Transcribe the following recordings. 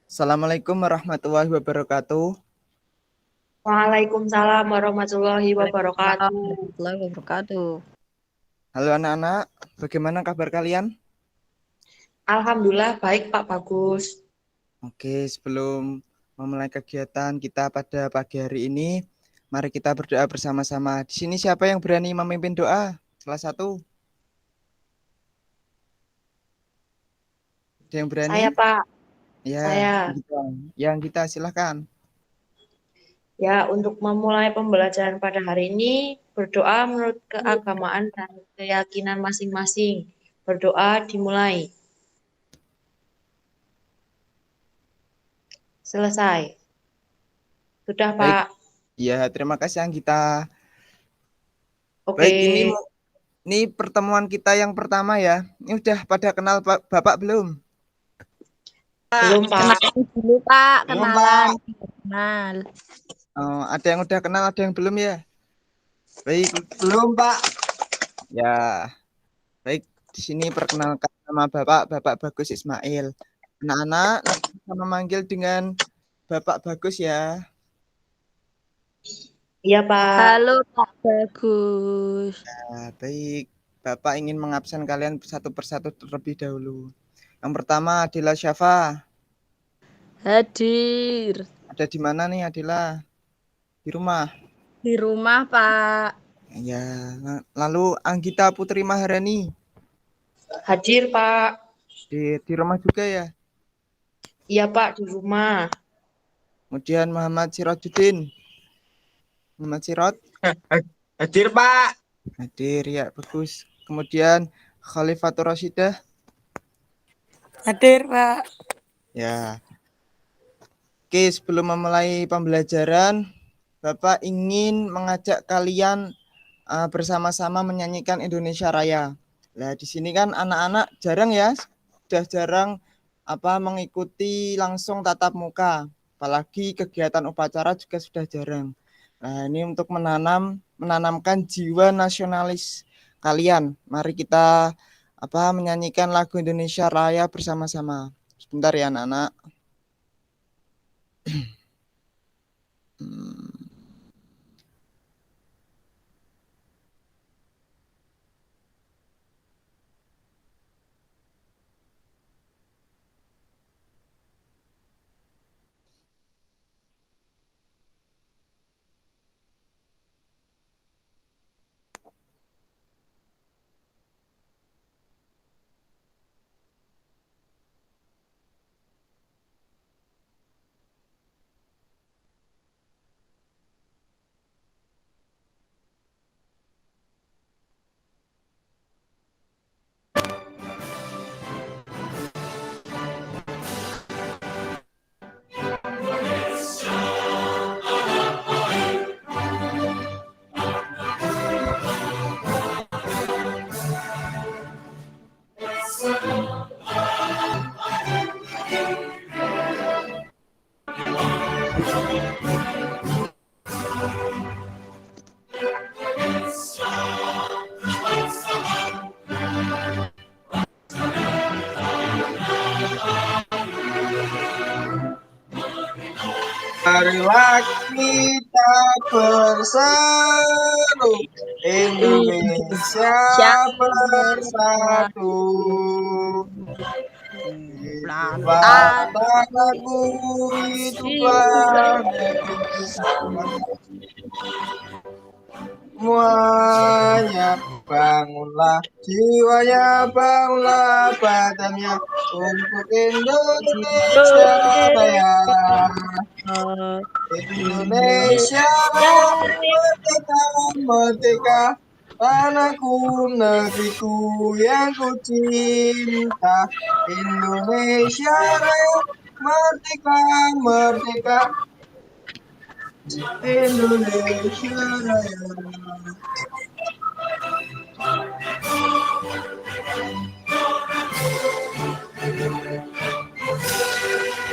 Assalamualaikum warahmatullahi wabarakatuh. Waalaikumsalam warahmatullahi Waalaikumsalam wabarakatuh. warahmatullahi wabarakatuh. Halo anak-anak, bagaimana kabar kalian? Alhamdulillah baik Pak Bagus. Oke, sebelum memulai kegiatan kita pada pagi hari ini, mari kita berdoa bersama-sama. Di sini siapa yang berani memimpin doa? Salah satu. Ada yang berani? Saya Pak, Ya, saya. yang kita silahkan. Ya, untuk memulai pembelajaran pada hari ini, berdoa menurut keagamaan dan keyakinan masing-masing. Berdoa dimulai. Selesai. Sudah Baik, Pak. ya terima kasih yang kita. Oke. Baik, ini pertemuan kita yang pertama ya. Ini udah pada kenal Bapak belum? Belum Pak. Kenalan dulu Pak, kenalan. Kenal. Oh, ada yang udah kenal, ada yang belum ya? Baik, Belum, Pak. ya. Baik, di sini perkenalkan nama Bapak Bagus Ismail. Anak-anak nanti bisa memanggil dengan Bapak Bagus ya. Iya Pak. Halo Pak Bagus. Nah, baik, Bapak ingin mengabsen kalian satu persatu terlebih dahulu. Yang pertama adalah Syafa. Hadir. Ada di mana nih Adila? Di rumah. Di rumah Pak. Ya, lalu Anggita Putri Maharani. Hadir Pak. Di rumah juga ya. Iya Pak, di rumah. Kemudian Muhammad Sirajuddin. Muhammad Sirot. Hadir, Pak. Hadir ya, bagus. Kemudian Khalifatur Rashidah. Hadir, Pak. Ya. Oke, sebelum memulai pembelajaran, Bapak ingin mengajak kalian bersama-sama menyanyikan Indonesia Raya. Nah, di sini kan anak-anak jarang ya, sudah jarang mengikuti langsung tatap muka. Apalagi kegiatan upacara juga sudah jarang. Nah, ini untuk menanamkan jiwa nasionalis kalian. Mari kita menyanyikan lagu Indonesia Raya bersama-sama. Sebentar ya anak-anak. Marilah kita bersatu, Indonesia bersatu. Hiduplah tanahku, hiduplah semuanya, bangunlah jiwanya, bangunlah badannya untuk Indonesia Raya. Indonesia merdeka, merdeka, tanahku, negeriku yang ku cinta. Indonesia Raya, merdeka, merdeka, Indonesia Raya.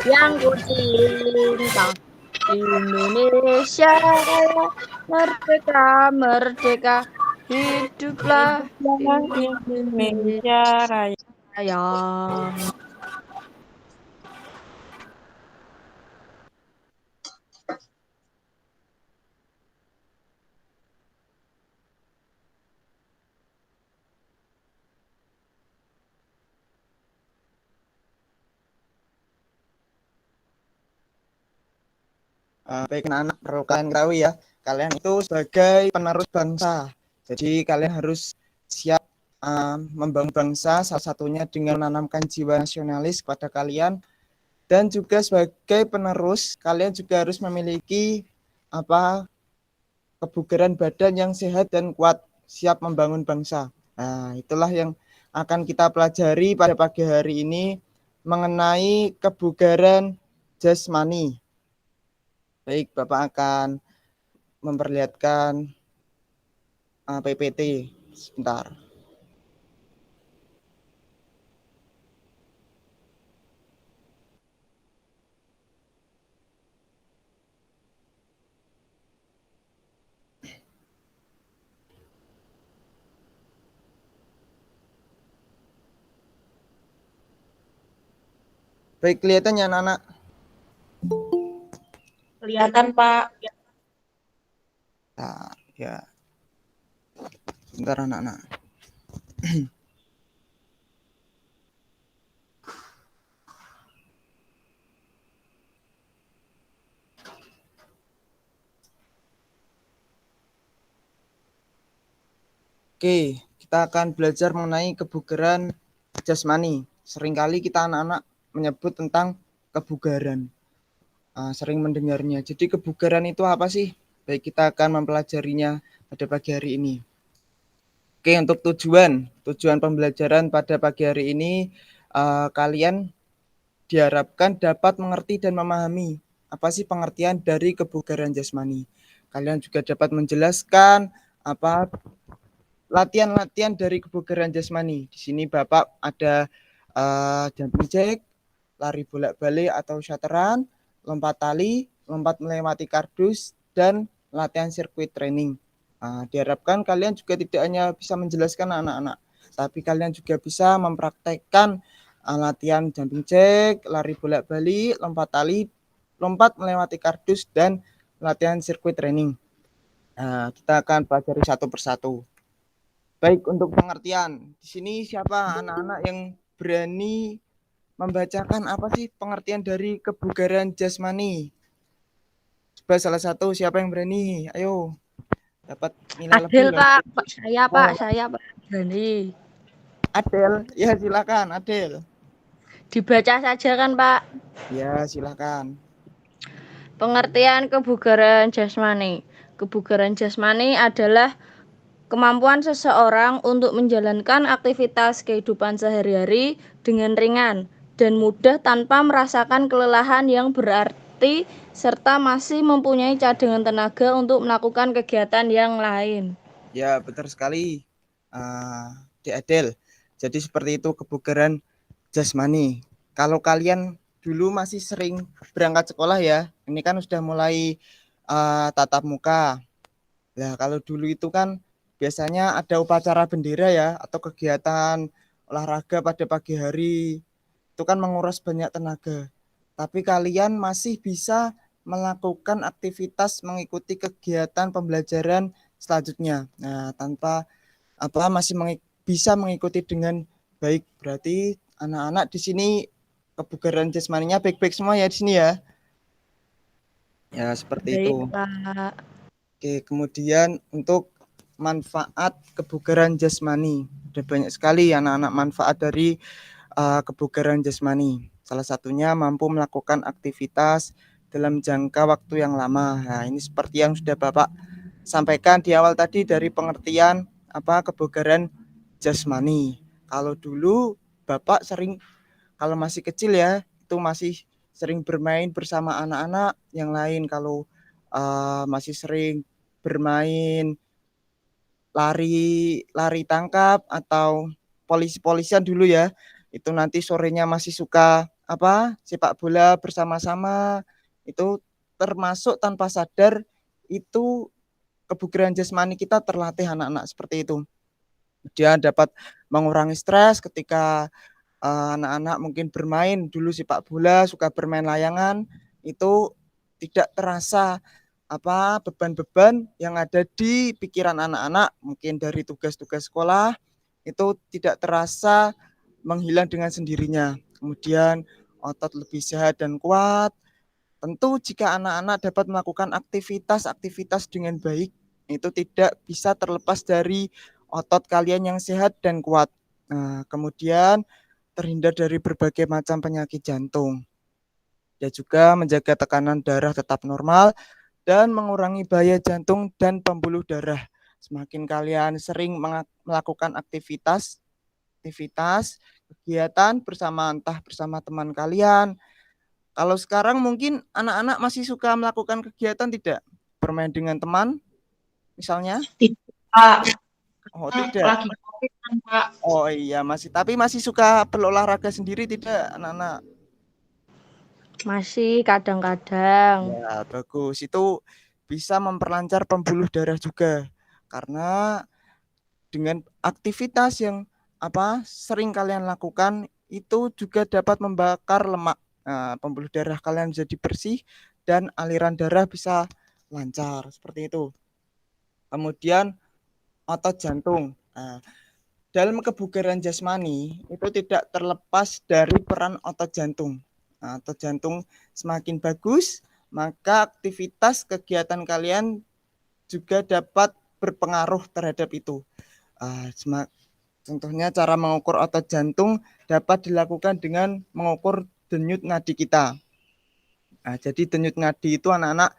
Yang ku cinta, Indonesia Raya, merdeka, merdeka, hiduplah Indonesia Raya. Raya. Baik anak-anak, perlu kalian ketahui ya, kalian itu sebagai penerus bangsa. Jadi kalian harus siap membangun bangsa, salah satunya dengan menanamkan jiwa nasionalis kepada kalian. Dan juga sebagai penerus, kalian juga harus memiliki kebugaran badan yang sehat dan kuat, siap membangun bangsa. Nah, itulah yang akan kita pelajari pada pagi hari ini mengenai kebugaran jasmani. Baik, Bapak akan memperlihatkan PPT sebentar. Baik, kelihatannya anak-anak. Kelihatan, Pak. Nah, ya. Sebentar anak-anak. Oke, kita akan belajar mengenai kebugaran jasmani. Seringkali kita anak-anak menyebut tentang kebugaran. Sering mendengarnya. Jadi kebugaran itu apa sih? Baik, kita akan mempelajarinya pada pagi hari ini. Oke, untuk tujuan pembelajaran pada pagi hari ini, kalian diharapkan dapat mengerti dan memahami apa sih pengertian dari kebugaran jasmani. Kalian juga dapat menjelaskan apa latihan-latihan dari kebugaran jasmani. Di sini Bapak ada jumping jack, lari bolak-balik atau shutteran, lompat tali, lompat melewati kardus, dan latihan sirkuit training. Diharapkan kalian juga tidak hanya bisa menjelaskan anak-anak, tapi kalian juga bisa mempraktekkan latihan jumping jack, lari bolak-balik, lompat tali, lompat melewati kardus, dan latihan sirkuit training. Kita akan pelajari satu persatu. Baik, untuk pengertian. Di sini siapa anak-anak yang berani membacakan apa sih pengertian dari kebugaran jasmani? Coba salah satu, siapa yang berani? Ayo. Dapat nilai Adel, lebih. Pak. Saya, Pak. Oh, Saya, Pak. Berani. Adel. Ya, silakan, Adel. Dibaca saja kan, Pak? Ya, silakan. Pengertian kebugaran jasmani. Kebugaran jasmani adalah kemampuan seseorang untuk menjalankan aktivitas kehidupan sehari-hari dengan ringan dan mudah tanpa merasakan kelelahan yang berarti serta masih mempunyai cadangan tenaga untuk melakukan kegiatan yang lain. Ya, betul sekali. Di Adel. Jadi seperti itu kebugaran jasmani. Kalau kalian dulu masih sering berangkat sekolah ya, ini kan sudah mulai tatap muka. Nah, kalau dulu itu kan biasanya ada upacara bendera ya, atau kegiatan olahraga pada pagi hari. Itu kan menguras banyak tenaga. Tapi kalian masih bisa melakukan aktivitas mengikuti kegiatan pembelajaran selanjutnya. Nah, tanpa masih bisa mengikuti dengan baik. Berarti anak-anak di sini kebugaran jasmaninya baik-baik semua ya di sini ya. Ya, seperti itu. Baik, Pak. Oke, kemudian untuk manfaat kebugaran jasmani. Ada banyak sekali anak-anak manfaat dari kebugaran jasmani. Salah satunya mampu melakukan aktivitas dalam jangka waktu yang lama. Nah, ini seperti yang sudah Bapak sampaikan di awal tadi dari pengertian kebugaran jasmani. Kalau dulu Bapak sering, kalau masih kecil ya, itu masih sering bermain bersama anak-anak yang lain. Kalau masih sering bermain lari tangkap atau polisi-polisian dulu ya, itu nanti sorenya masih suka sepak bola bersama-sama. Itu termasuk tanpa sadar itu kebugaran jasmani kita terlatih anak-anak seperti itu. Dia dapat mengurangi stres ketika anak-anak mungkin bermain dulu sepak bola, suka bermain layangan, itu tidak terasa beban-beban yang ada di pikiran anak-anak, mungkin dari tugas-tugas sekolah, itu tidak terasa menghilang dengan sendirinya. Kemudian otot lebih sehat dan kuat, Tentu jika anak-anak dapat melakukan aktivitas-aktivitas dengan baik, itu tidak bisa terlepas dari otot kalian yang sehat dan kuat. Nah, kemudian terhindar dari berbagai macam penyakit jantung. Dan juga menjaga tekanan darah tetap normal dan mengurangi bahaya jantung dan pembuluh darah. Semakin kalian sering melakukan aktivitas, kegiatan entah bersama teman kalian. Kalau sekarang mungkin anak-anak masih suka melakukan kegiatan tidak? Bermain dengan teman misalnya? Tidak, Oh, tidak. lagi COVID kan, Pak. Oh iya, tapi masih suka berolahraga sendiri tidak anak-anak? Masih kadang-kadang. Ya, bagus. Itu bisa memperlancar pembuluh darah juga. Karena dengan aktivitas yang sering kalian lakukan itu juga dapat membakar lemak. Nah, pembuluh darah kalian jadi bersih dan aliran darah bisa lancar seperti itu. Kemudian otot jantung. Nah, dalam kebugaran jasmani itu tidak terlepas dari peran otot jantung. Nah, otot jantung semakin bagus, maka aktivitas kegiatan kalian juga dapat berpengaruh terhadap itu. Contohnya cara mengukur otot jantung dapat dilakukan dengan mengukur denyut nadi kita. Nah, jadi denyut nadi itu anak-anak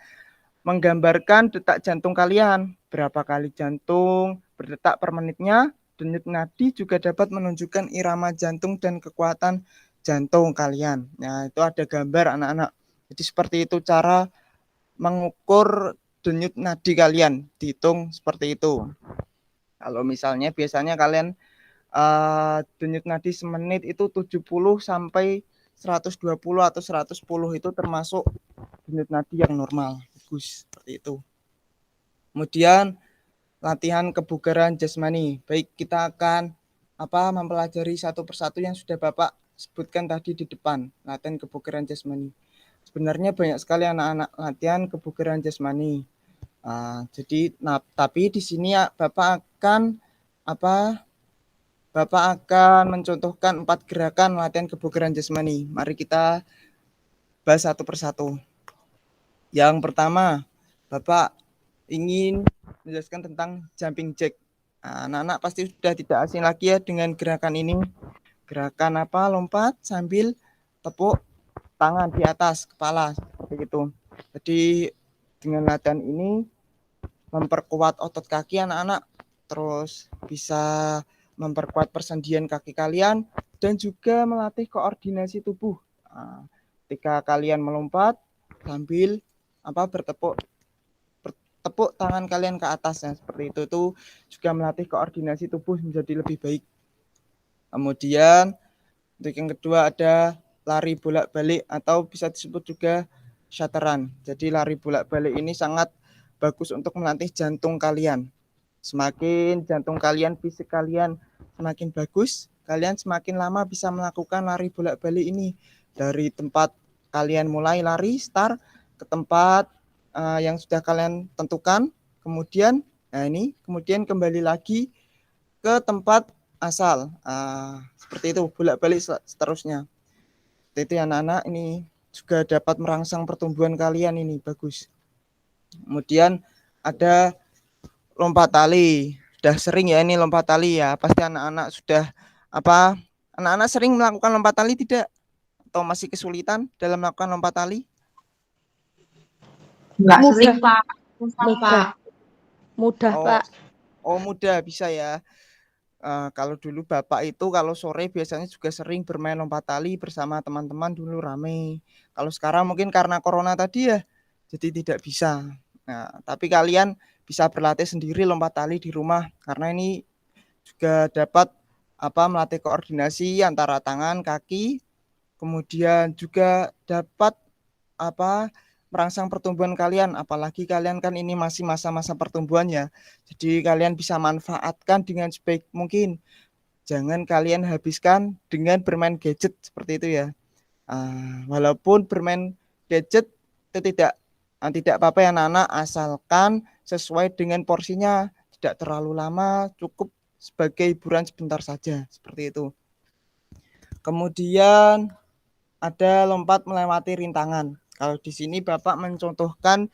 menggambarkan detak jantung kalian, berapa kali jantung berdetak per menitnya. Denyut nadi juga dapat menunjukkan irama jantung dan kekuatan jantung kalian. Nah, itu ada gambar anak-anak. Jadi seperti itu cara mengukur denyut nadi kalian, dihitung seperti itu. Kalau misalnya biasanya kalian denyut nadi semenit itu 70 sampai 120 atau 110 itu termasuk denyut nadi yang normal. Bagus, seperti itu. Kemudian latihan kebugaran jasmani. Baik, kita akan mempelajari satu persatu yang sudah Bapak sebutkan tadi di depan, latihan kebugaran jasmani. Sebenarnya banyak sekali anak-anak latihan kebugaran jasmani. Tapi di sini ya Bapak akan mencontohkan 4 gerakan latihan kebugaran jasmani. Mari kita bahas satu persatu. Yang pertama, Bapak ingin menjelaskan tentang jumping jack. Anak-anak pasti sudah tidak asing lagi ya dengan gerakan ini. Gerakan lompat sambil tepuk tangan di atas kepala seperti itu. Jadi dengan latihan ini memperkuat otot kaki anak-anak, terus bisa memperkuat persendian kaki kalian dan juga melatih koordinasi tubuh. Ketika kalian melompat sambil bertepuk tangan kalian ke atas, seperti itu juga melatih koordinasi tubuh menjadi lebih baik. Kemudian untuk yang kedua ada lari bolak-balik atau bisa disebut juga shutteran. Jadi lari bolak-balik ini sangat bagus untuk melatih jantung kalian. Semakin jantung kalian, fisik kalian semakin bagus, kalian semakin lama bisa melakukan lari bolak-balik ini. Dari tempat kalian mulai lari, start, ke tempat yang sudah kalian tentukan, kemudian kembali lagi ke tempat asal. Seperti itu, bolak-balik seterusnya. Seperti itu anak-anak, ini juga dapat merangsang pertumbuhan kalian, ini bagus. Kemudian ada lompat tali. Sudah sering ya ini lompat tali ya. Pasti anak-anak sudah anak-anak sering melakukan lompat tali tidak? Atau masih kesulitan dalam melakukan lompat tali? Enggak Mudah. sering, Pak. Mudah, Pak. Oh, mudah bisa ya. Kalau dulu Bapak itu kalau sore biasanya juga sering bermain lompat tali bersama teman-teman dulu rame. Kalau sekarang mungkin karena corona tadi ya, jadi tidak bisa. Nah, tapi kalian bisa berlatih sendiri lompat tali di rumah karena ini juga dapat melatih koordinasi antara tangan, kaki, kemudian juga dapat merangsang pertumbuhan kalian, apalagi kalian kan ini masih masa-masa pertumbuhan ya. Jadi kalian bisa manfaatkan dengan sebaik mungkin. Jangan kalian habiskan dengan bermain gadget seperti itu ya. Walaupun bermain gadget itu tidak apa-apa ya anak-anak, asalkan sesuai dengan porsinya, tidak terlalu lama, cukup sebagai hiburan sebentar saja, seperti itu. Kemudian ada lompat melewati rintangan. Kalau di sini Bapak mencontohkan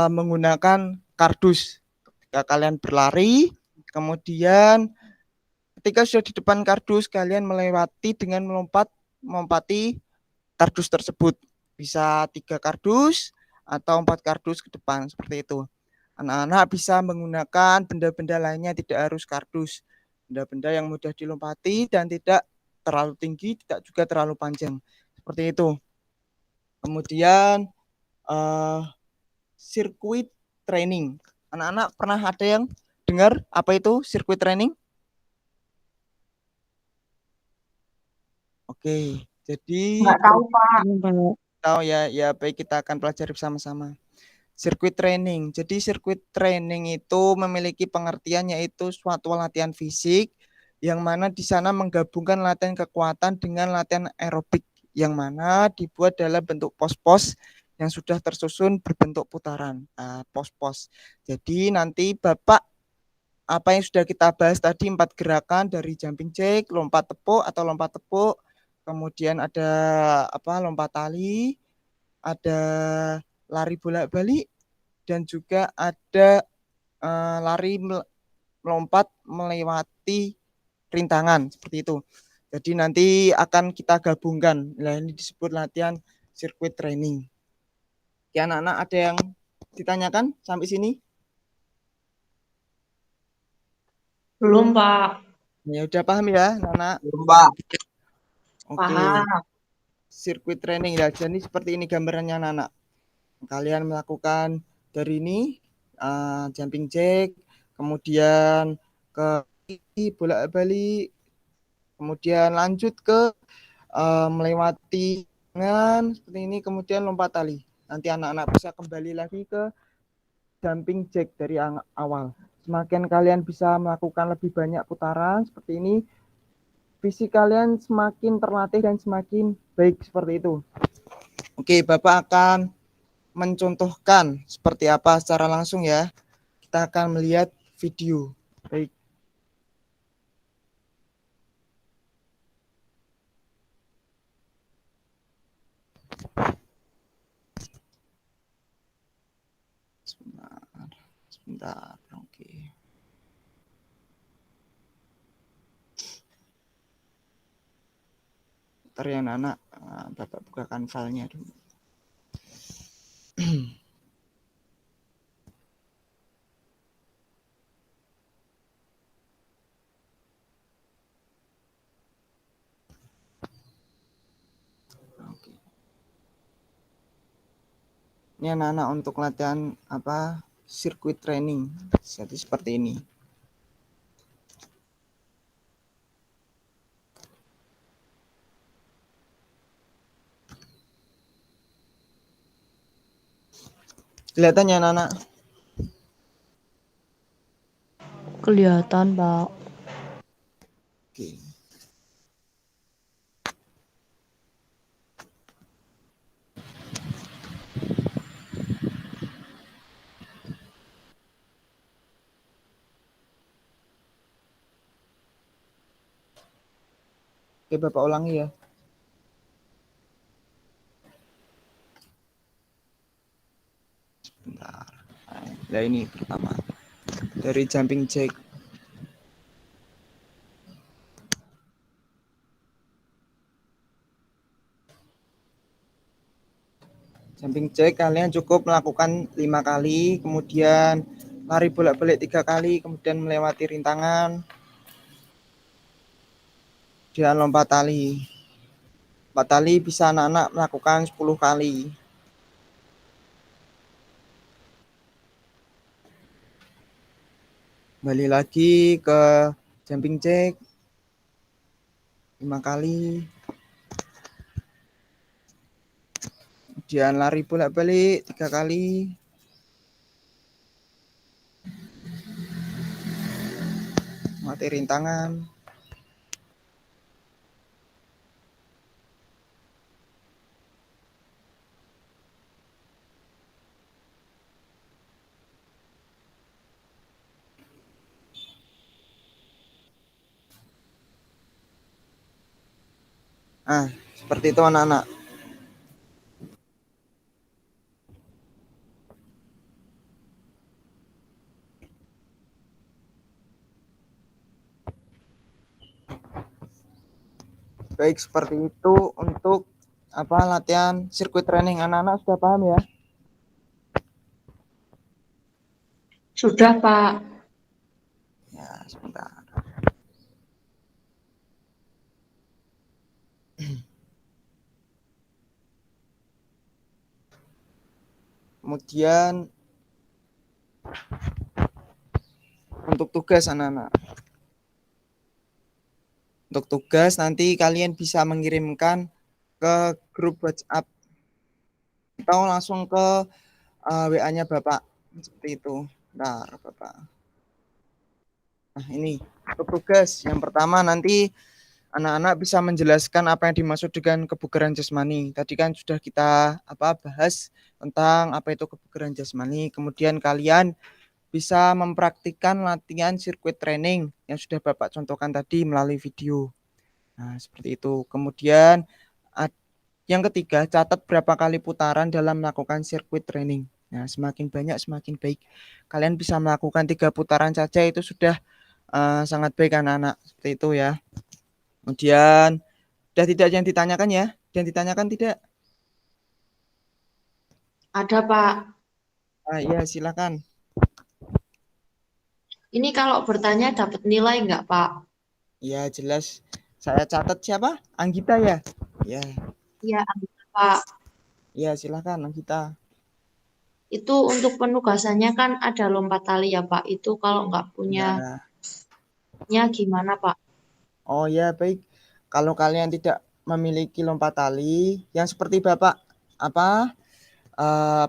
menggunakan kardus. Ketika kalian berlari, kemudian ketika sudah di depan kardus, kalian melewati dengan melompati kardus tersebut. Bisa 3 kardus atau 4 kardus ke depan, seperti itu. Anak-anak bisa menggunakan benda-benda lainnya, tidak harus kardus. Benda-benda yang mudah dilompati dan tidak terlalu tinggi, tidak juga terlalu panjang. Seperti itu. Kemudian sirkuit training. Anak-anak pernah ada yang dengar apa itu sirkuit training? Oke, jadi Nggak tahu, Pak. tahu ya, ya baik kita akan pelajari bersama-sama. Sirkuit training. Jadi sirkuit training itu memiliki pengertian yaitu suatu latihan fisik yang mana di sana menggabungkan latihan kekuatan dengan latihan aerobik yang mana dibuat dalam bentuk pos-pos yang sudah tersusun berbentuk putaran. Nah, pos-pos. Jadi nanti Bapak apa yang sudah kita bahas tadi 4 gerakan dari jumping jack, lompat tepuk atau lompat tepuk, kemudian ada apa lompat tali, ada lari bolak-balik dan juga ada lari melompat melewati rintangan seperti itu. Jadi nanti akan kita gabungkan. Nah, ini disebut latihan sirkuit training. Ya anak-anak ada yang ditanyakan sampai sini? Belum, Pak. Ya udah paham ya, anak-anak. Mbak. Oke. Paham. Sirkuit training ya. Jadi seperti ini gambarannya anak-anak. Kalian melakukan dari ini jumping jack, kemudian ke bolak-balik, kemudian lanjut ke melewati dengan seperti ini, kemudian lompat tali. Nanti anak-anak bisa kembali lagi ke jumping jack dari awal. Semakin kalian bisa melakukan lebih banyak putaran seperti ini, fisik kalian semakin terlatih dan semakin baik seperti itu. Oke, Bapak akan mencontohkan seperti apa secara langsung ya. Kita akan melihat video. Baik. Sebentar. Oke. Ntar ya anak, Bapak bukakan filenya dulu. Oke. Ini anak-anak untuk latihan apa? Sirkuit training. Jadi seperti ini. Kelihatan ya anak-anak? Kelihatan, Pak. Oke. Oke, Bapak ulangi ya. Sebentar. Nah, ini pertama. Dari jumping jack. Jumping jack kalian cukup melakukan 5 kali, kemudian lari bolak-balik 3 kali, kemudian melewati rintangan, dan lompat tali. Lompat tali bisa anak-anak melakukan 10 kali. Kembali lagi ke jumping jack 5 kali. Kemudian lari bolak-balik 3 kali. Mati rintangan. Seperti itu anak-anak. Baik, seperti itu untuk latihan sirkuit training. Anak-anak sudah paham ya? Sudah, Pak. Ya, sebentar. Kemudian untuk tugas anak-anak. Untuk tugas nanti kalian bisa mengirimkan ke grup WhatsApp atau langsung ke WA-nya Bapak. Seperti itu. Bentar, Bapak. Nah, ini untuk tugas. Yang pertama nanti anak-anak bisa menjelaskan apa yang dimaksud dengan kebugaran jasmani. Tadi kan sudah kita bahas tentang apa itu kebugaran jasmani. Kemudian kalian bisa mempraktikkan latihan sirkuit training yang sudah Bapak contohkan tadi melalui video. Nah, seperti itu. Kemudian yang ketiga, catat berapa kali putaran dalam melakukan sirkuit training. Nah, semakin banyak semakin baik. Kalian bisa melakukan 3 putaran saja itu sudah sangat baik anak-anak. Seperti itu ya. Kemudian sudah tidak yang ditanyakan ya? Yang ditanyakan tidak? Ada, Pak. Ya, silakan. Ini kalau bertanya dapat nilai nggak, Pak? Ya, jelas. Saya catat siapa? Anggita ya? Ya. Iya, Pak. Ya, silakan Anggita. Itu untuk penugasannya kan ada lompat tali ya, Pak. Itu kalau nggak punya gimana, Pak? Oh ya, baik. Kalau kalian tidak memiliki lompat tali yang seperti Bapak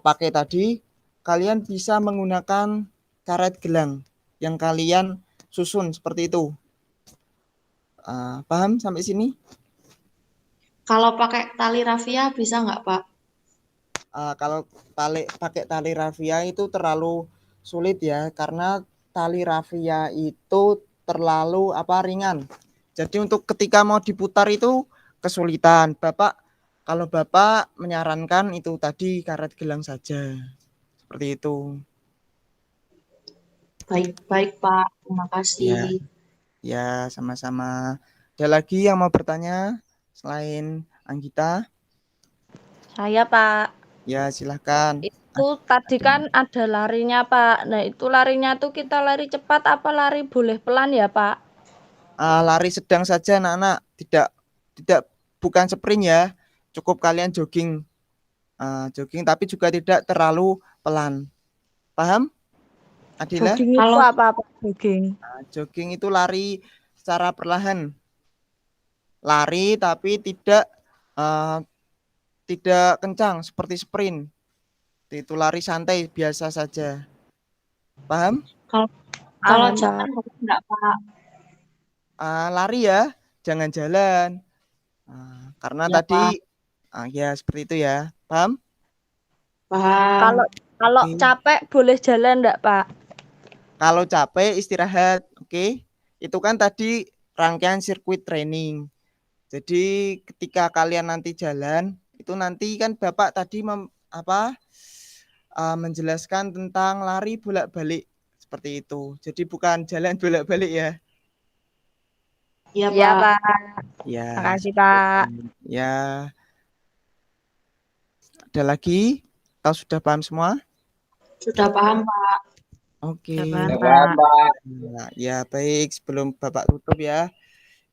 pakai tadi, kalian bisa menggunakan karet gelang yang kalian susun seperti itu. Paham sampai sini? Kalau pakai tali rafia bisa nggak, Pak? Kalau pakai tali rafia itu terlalu sulit ya, karena tali rafia itu terlalu ringan. Jadi untuk ketika mau diputar itu kesulitan. Kalau Bapak menyarankan itu tadi karet gelang saja. Seperti itu. Baik, Pak. Terima kasih. Ya, sama-sama. Ada lagi yang mau bertanya selain Anggita? Saya, Pak. Ya, silahkan. Itu tadi kan ada larinya, Pak. Nah, itu larinya tuh kita lari cepat apa lari boleh pelan ya, Pak? Lari sedang saja anak-anak, bukan sprint ya. Cukup kalian jogging. Jogging tapi juga tidak terlalu pelan. Paham? Adila? Jogging itu Kalau apa jogging? Jogging itu lari secara perlahan. Lari tapi tidak kencang seperti sprint. Itu lari santai biasa saja. Paham? kalau jalan nggak, Pak? Lari ya, jangan jalan. Karena Ya, tadi Pak. ya seperti itu ya. Paham? Paham. Kalau Oke. capek boleh jalan enggak, Pak? Kalau capek istirahat, oke. Itu kan tadi rangkaian sirkuit training. Jadi ketika kalian nanti jalan, itu nanti kan Bapak tadi menjelaskan tentang lari bolak-balik seperti itu. Jadi bukan jalan bolak-balik ya. Iya, Iya, Pak. Pak. Ya. Makasih, Pak. Ya. Ada lagi? Kau sudah paham semua? Sudah paham, Pak. Oke. Sudah paham, Pak. Ya, baik. Sebelum Bapak tutup ya,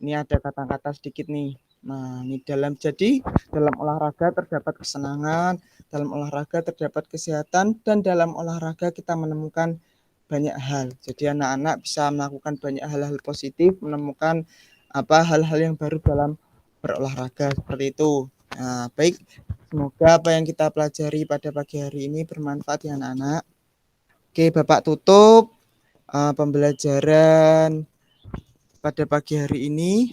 ini ada kata-kata sedikit nih. Nah, ini dalam olahraga terdapat kesenangan, dalam olahraga terdapat kesehatan, dan dalam olahraga kita menemukan banyak hal. Jadi anak-anak bisa melakukan banyak hal-hal positif, menemukan hal-hal yang baru dalam berolahraga seperti itu. Nah, baik. Semoga apa yang kita pelajari pada pagi hari ini bermanfaat ya anak-anak. Oke, Bapak tutup pembelajaran pada pagi hari ini.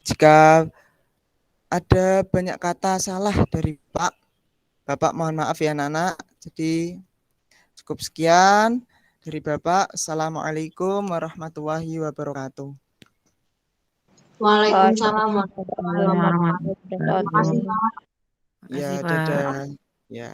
Jika ada banyak kata salah dari Bapak mohon maaf ya anak-anak. Jadi cukup sekian dari Bapak. Assalamualaikum warahmatullahi wabarakatuh. Waalaikumsalam warahmatullahi wabarakatuh. Terima kasih, Pak. Ya, dadah. Ya.